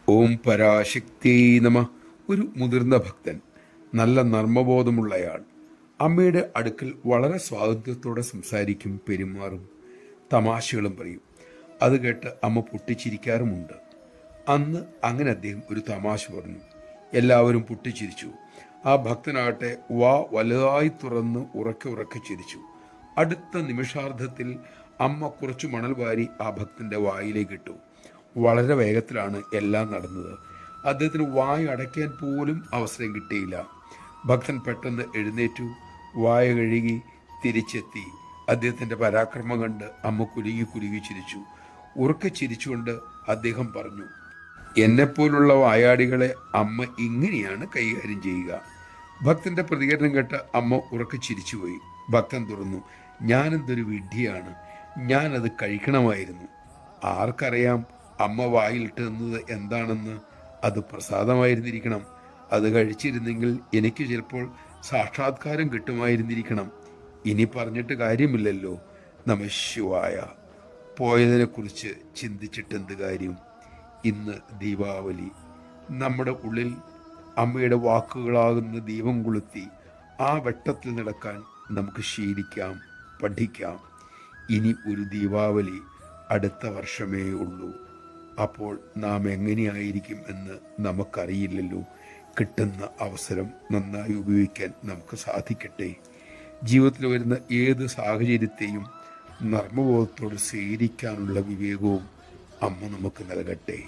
ഓം പരാശക്തി നമ. ഒരു മുതിർന്ന ഭക്തൻ, നല്ല നർമ്മബോധമുള്ളയാൾ, അമ്മയുടെ അടുക്കൽ വളരെ സ്വാതന്ത്ര്യത്തോടെ സംസാരിക്കും, പെരുമാറും, തമാശകളും പറയും. അത് കേട്ട് അമ്മ പൊട്ടിച്ചിരിക്കാറുമുണ്ട്. അന്ന് അങ്ങനെ അദ്ദേഹം ഒരു തമാശ പറഞ്ഞു. എല്ലാവരും പൊട്ടിച്ചിരിച്ചു. ആ ഭക്തനാകട്ടെ വലുതായി തുറന്ന് ഉറക്കെ ഉറക്കെ ചിരിച്ചു. അടുത്ത നിമിഷാർദ്ധത്തിൽ അമ്മ കുറച്ചു മണൽ വാരി ആ ഭക്തന്റെ വായിലേക്ക് ഇട്ടു. വളരെ വേഗത്തിലാണ് എല്ലാം നടന്നത്. അദ്ദേഹത്തിന് വായ അടയ്ക്കാൻ പോലും അവസരം കിട്ടിയില്ല. ഭക്തൻ പെട്ടെന്ന് എഴുന്നേറ്റു, വായ കഴുകി തിരിച്ചെത്തി. അദ്ദേഹത്തിന്റെ പരാക്രമം കണ്ട് അമ്മ കുലുങ്ങി കുലുങ്ങി ചിരിച്ചു. ഉറക്കെ ചിരിച്ചുകൊണ്ട് അദ്ദേഹം പറഞ്ഞു, എന്നെപ്പോലുള്ള വായാടികളെ അമ്മ ഇങ്ങനെയാണ് കൈകാര്യം ചെയ്യുക. ഭക്തന്റെ പ്രതികരണം കേട്ട് അമ്മ ഉറക്കെ ചിരിച്ചുപോയി. ഭക്തൻ തുറന്നു, ഞാനെന്തൊരു വിഡ്ഢിയാണ്, ഞാനത് കഴിക്കണമായിരുന്നു. ആർക്കറിയാം അമ്മ വായിലിട്ട് തന്നത് എന്താണെന്ന്? അത് പ്രസാദമായിരുന്നിരിക്കണം. അത് കഴിച്ചിരുന്നെങ്കിൽ എനിക്ക് ചിലപ്പോൾ സാക്ഷാത്കാരം കിട്ടുമായിരുന്നിരിക്കണം. ഇനി പറഞ്ഞിട്ട് കാര്യമില്ലല്ലോ. നമഃശിവായ. പോയതിനെക്കുറിച്ച് ചിന്തിച്ചിട്ടെന്ത് കാര്യം? ഇന്ന് ദീപാവലി. നമ്മുടെ ഉള്ളിൽ അമ്മയുടെ വാക്കുകളാകുന്ന ദീപം കൊളുത്തി ആ വെട്ടത്തിൽ നടക്കാൻ നമുക്ക് ശീലിക്കാം, പഠിക്കാം. ഇനി ഒരു ദീപാവലി അടുത്ത വർഷമേ ഉള്ളൂ. അപ്പോൾ നാം എങ്ങനെയായിരിക്കും എന്ന് നമുക്കറിയില്ലല്ലോ. കിട്ടുന്ന അവസരം നന്നായി ഉപയോഗിക്കാൻ നമുക്ക് സാധിക്കട്ടെ. ജീവിതത്തിൽ വരുന്ന ഏത് സാഹചര്യത്തെയും നർമ്മബോധത്തോട് സ്വീകരിക്കാനുള്ള വിവേകവും അമ്മ നമുക്ക് നൽകട്ടെ.